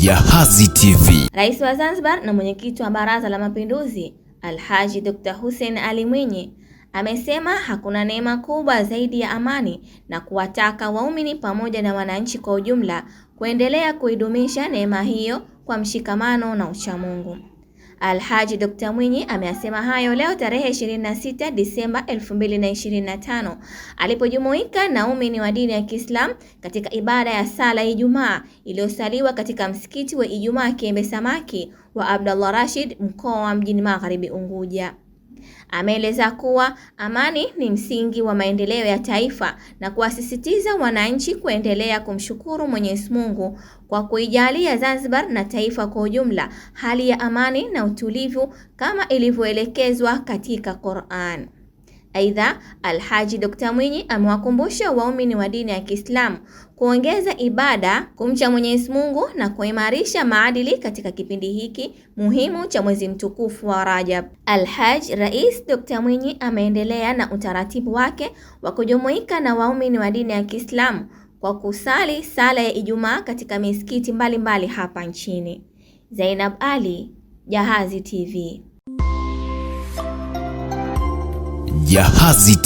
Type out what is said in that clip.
Jahazi TV. Rais wa Zanzibar na mwenyekiti wa Baraza la Mapinduzi Alhaji Dr. Hussein Ali Mwinyi amesema hakuna neema kubwa zaidi ya amani na kuwataka waumini pamoja na wananchi kwa ujumla kuendelea kuidumisha neema hiyo kwa mshikamano na uchamungu. Alhaji Dr. Mwinyi ameyasema hayo leo tarehe 26 Disemba 2025 alipojumuika na waumini wa dini ya Kiislamu katika ibada ya sala ya Ijumaa iliyosaliwa katika msikiti wa Ijumaa Kiembe Samaki wa Abdullah Rashid mkoa wa Mjini Magharibi Unguja. Ameeleza kuwa amani ni msingi wa maendeleo ya taifa na kuwasisitiza wananchi kuendelea kumshukuru Mwenyezi Mungu kwa kuijalia Zanzibar na taifa kwa ujumla hali ya amani na utulivu kama ilivyoelekezwa katika Qur'an. Aidha, Alhaji Dr. Mwinyi amewakumbusha waumini wa dini ya Kiislamu kuongeza ibada, kumcha Mwenyezi Mungu na kuimarisha maadili katika kipindi hiki muhimu cha mwezi mtukufu wa Rajab. Alhaji Rais Dr. Mwinyi ameendelea na utaratibu wake wa kujumuika na waumini wa dini ya Kiislamu kwa kusali sala ya Ijumaa katika misikiti mbalimbali hapa nchini. Zainab Ali, Jahazi TV. Jahazi TV.